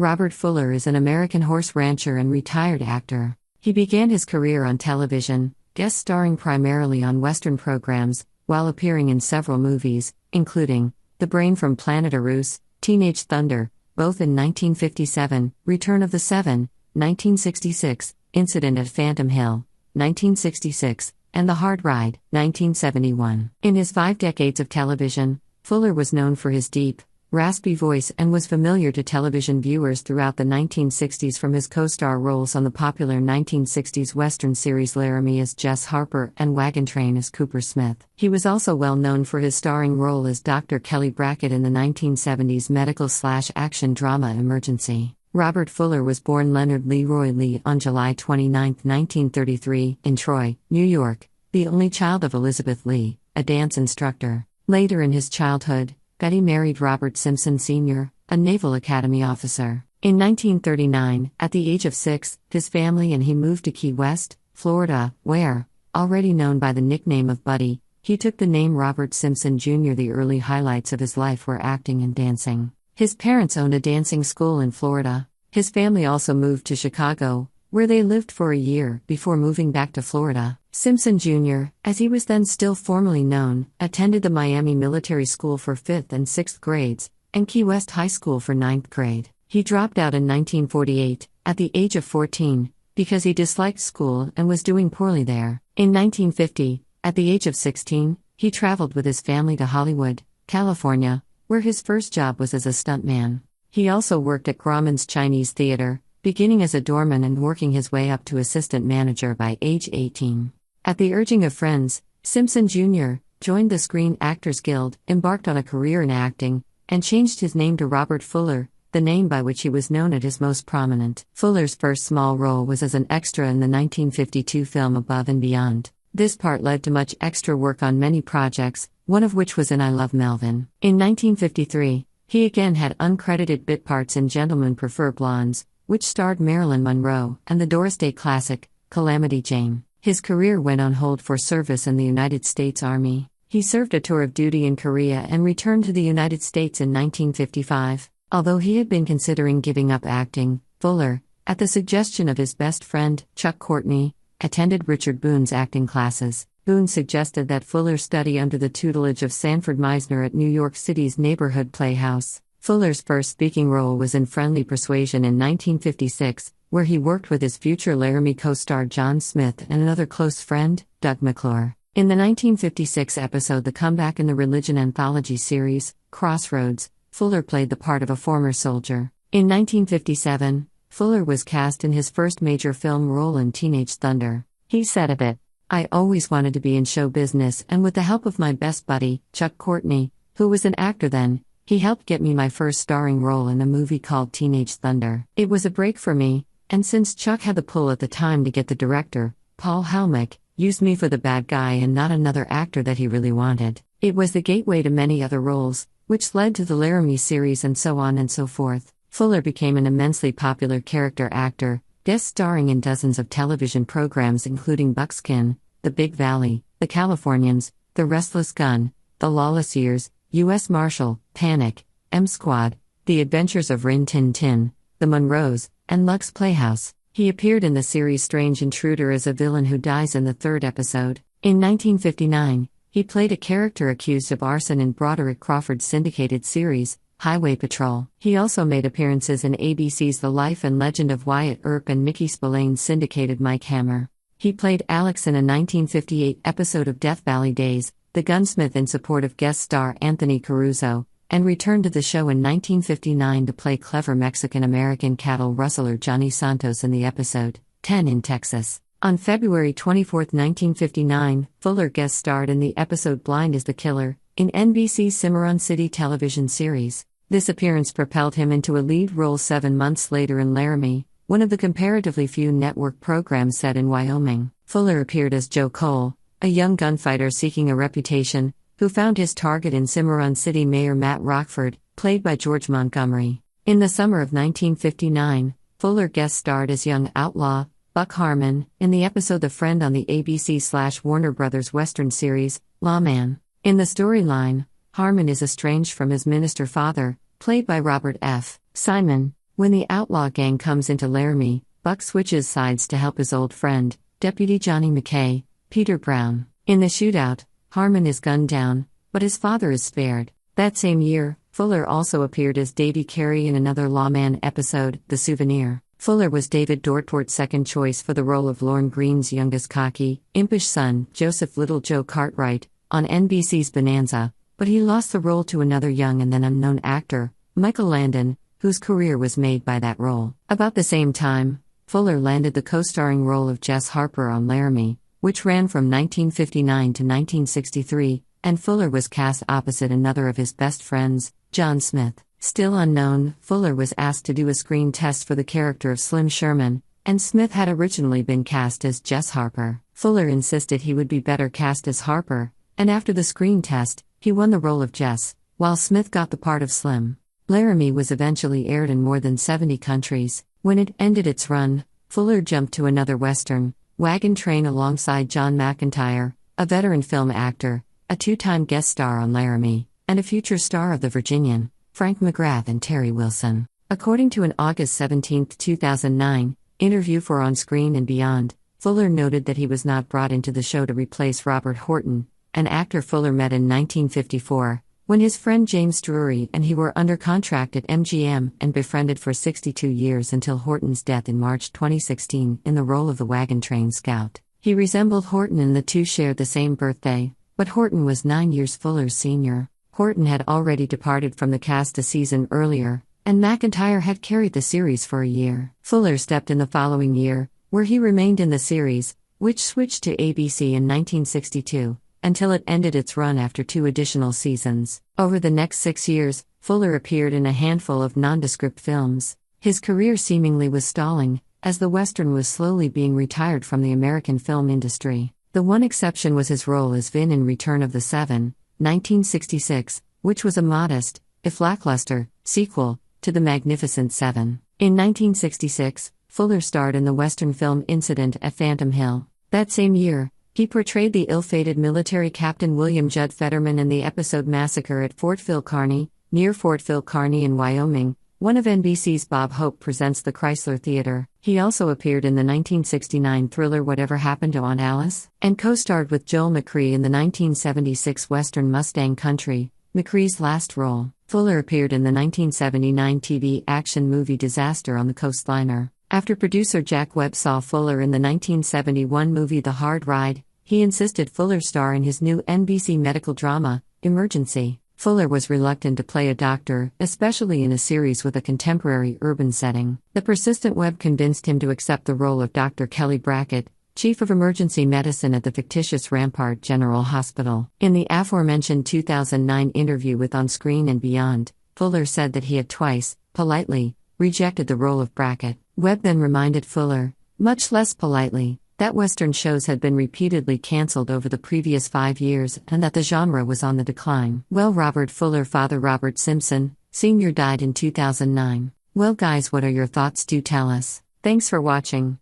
Robert Fuller is an American horse rancher and retired actor. He began his career on television, guest starring primarily on Western programs, while appearing in several movies, including The Brain from Planet Arous, Teenage Thunder, both in 1957, Return of the Seven, 1966, Incident at Phantom Hill, 1966, and The Hard Ride, 1971. In his 5 decades of television, Fuller was known for his deep, raspy voice and was familiar to television viewers throughout the 1960s from his co-star roles on the popular 1960s Western series Laramie as Jess Harper and Wagon Train as Cooper Smith. He was also well known for his starring role as Dr. Kelly Brackett in the 1970s medical/action drama Emergency. Robert Fuller was born Leonard Leroy Lee on July 29, 1933, in Troy, New York, the only child of Elizabeth Lee, a dance instructor. Later in his childhood, Betty married Robert Simpson Sr., a Naval Academy officer. In 1939, at the age of 6, his family and he moved to Key West, Florida, where, already known by the nickname of Buddy, he took the name Robert Simpson Jr. The early highlights of his life were acting and dancing. His parents owned a dancing school in Florida. His family also moved to Chicago, where they lived for a year before moving back to Florida. Simpson Jr., as he was then still formally known, attended the Miami Military School for 5th and 6th grades, and Key West High School for 9th grade. He dropped out in 1948, at the age of 14, because he disliked school and was doing poorly there. In 1950, at the age of 16, he traveled with his family to Hollywood, California, where his first job was as a stuntman. He also worked at Grauman's Chinese Theater, beginning as a doorman and working his way up to assistant manager by age 18. At the urging of friends, Simpson Jr. joined the Screen Actors Guild, embarked on a career in acting, and changed his name to Robert Fuller, the name by which he was known at his most prominent. Fuller's first small role was as an extra in the 1952 film Above and Beyond. This part led to much extra work on many projects, one of which was in I Love Melvin. In 1953, he again had uncredited bit parts in Gentlemen Prefer Blondes, which starred Marilyn Monroe, and the Doris Day classic, Calamity Jane. His career went on hold for service in the United States Army. He served a tour of duty in Korea and returned to the United States in 1955. Although he had been considering giving up acting, Fuller, at the suggestion of his best friend, Chuck Courtney, attended Richard Boone's acting classes. Boone suggested that Fuller study under the tutelage of Sanford Meisner at New York City's Neighborhood Playhouse. Fuller's first speaking role was in Friendly Persuasion in 1956, where he worked with his future Laramie co-star John Smith and another close friend, Doug McClure. In the 1956 episode The Comeback in the Religion anthology series, Crossroads, Fuller played the part of a former soldier. In 1957, Fuller was cast in his first major film role in Teenage Thunder. He said of it, "I always wanted to be in show business, and with the help of my best buddy, Chuck Courtney, who was an actor then, he helped get me my first starring role in a movie called Teenage Thunder. It was a break for me, and since Chuck had the pull at the time to get the director, Paul Helmick, used me for the bad guy and not another actor that he really wanted. It was the gateway to many other roles, which led to the Laramie series and so on and so forth." Fuller became an immensely popular character actor, guest starring in dozens of television programs including Buckskin, The Big Valley, The Californians, The Restless Gun, The Lawless Years, U.S. Marshal, Panic, M Squad, The Adventures of Rin Tin Tin, The Monroes, and Lux Playhouse. He appeared in the series Strange Intruder as a villain who dies in the 3rd episode. In 1959, he played a character accused of arson in Broderick Crawford's syndicated series, Highway Patrol. He also made appearances in ABC's The Life and Legend of Wyatt Earp and Mickey Spillane's syndicated Mike Hammer. He played Alex in a 1958 episode of Death Valley Days, The Gunsmith in support of guest star Anthony Caruso, and returned to the show in 1959 to play clever Mexican-American cattle rustler Johnny Santos in the episode, 10 in Texas. On February 24, 1959, Fuller guest starred in the episode Blind as the Killer, in NBC's Cimarron City television series. This appearance propelled him into a lead role 7 months later in Laramie, one of the comparatively few network programs set in Wyoming. Fuller appeared as Joe Cole, a young gunfighter seeking a reputation, who found his target in Cimarron City Mayor Matt Rockford, played by George Montgomery. In the summer of 1959, Fuller guest starred as young outlaw, Buck Harmon, in the episode The Friend on the ABC/Warner Brothers Western series, Lawman. In the storyline, Harmon is estranged from his minister father, played by Robert F. Simon. When the outlaw gang comes into Laramie, Buck switches sides to help his old friend, Deputy Johnny McKay, Peter Brown. In the shootout, Harmon is gunned down, but his father is spared. That same year, Fuller also appeared as Davy Carey in another Lawman episode, The Souvenir. Fuller was David Dortport's second choice for the role of Lorne Greene's youngest cocky, impish son, Joseph Little Joe Cartwright, on NBC's Bonanza, but he lost the role to another young and then unknown actor, Michael Landon, whose career was made by that role. About the same time, Fuller landed the co-starring role of Jess Harper on Laramie, which ran from 1959 to 1963, and Fuller was cast opposite another of his best friends, John Smith. Still unknown, Fuller was asked to do a screen test for the character of Slim Sherman, and Smith had originally been cast as Jess Harper. Fuller insisted he would be better cast as Harper, and after the screen test, he won the role of Jess, while Smith got the part of Slim. Laramie was eventually aired in more than 70 countries. When it ended its run, Fuller jumped to another Western, Wagon Train, alongside John McIntyre, a veteran film actor, a two-time guest star on Laramie, and a future star of The Virginian, Frank McGrath and Terry Wilson. According to an August 17, 2009, interview for On Screen and Beyond, Fuller noted that he was not brought into the show to replace Robert Horton, an actor Fuller met in 1954, when his friend James Drury and he were under contract at MGM and befriended for 62 years until Horton's death in March 2016 in the role of the Wagon Train Scout. He resembled Horton and the two shared the same birthday, but Horton was 9 years Fuller's senior. Horton had already departed from the cast a season earlier, and McIntyre had carried the series for a year. Fuller stepped in the following year, where he remained in the series, which switched to ABC in 1962, until it ended its run after 2 additional seasons. Over the next 6 years, Fuller appeared in a handful of nondescript films. His career seemingly was stalling, as the Western was slowly being retired from the American film industry. The one exception was his role as Vin in Return of the Seven, 1966, which was a modest, if lackluster, sequel to The Magnificent Seven. In 1966, Fuller starred in the Western film Incident at Phantom Hill. That same year, he portrayed the ill-fated military captain William Judd Fetterman in the episode Massacre at Fort Phil Kearny, near Fort Phil Kearny in Wyoming, one of NBC's Bob Hope Presents the Chrysler Theater. He also appeared in the 1969 thriller Whatever Happened to Aunt Alice, and co-starred with Joel McCrea in the 1976 Western Mustang Country, McCrea's last role. Fuller appeared in the 1979 TV action movie Disaster on the Coastliner. After producer Jack Webb saw Fuller in the 1971 movie The Hard Ride, he insisted Fuller star in his new NBC medical drama, Emergency. Fuller was reluctant to play a doctor, especially in a series with a contemporary urban setting. The persistent Webb convinced him to accept the role of Dr. Kelly Brackett, chief of emergency medicine at the fictitious Rampart General Hospital. In the aforementioned 2009 interview with On Screen and Beyond, Fuller said that he had twice, politely, rejected the role of Brackett. Webb then reminded Fuller, much less politely, that Western shows had been repeatedly cancelled over the previous 5 years and that the genre was on the decline. Well, Robert Fuller father Robert Simpson, Sr. died in 2009. Well guys, what are your thoughts? Do tell us. Thanks for watching.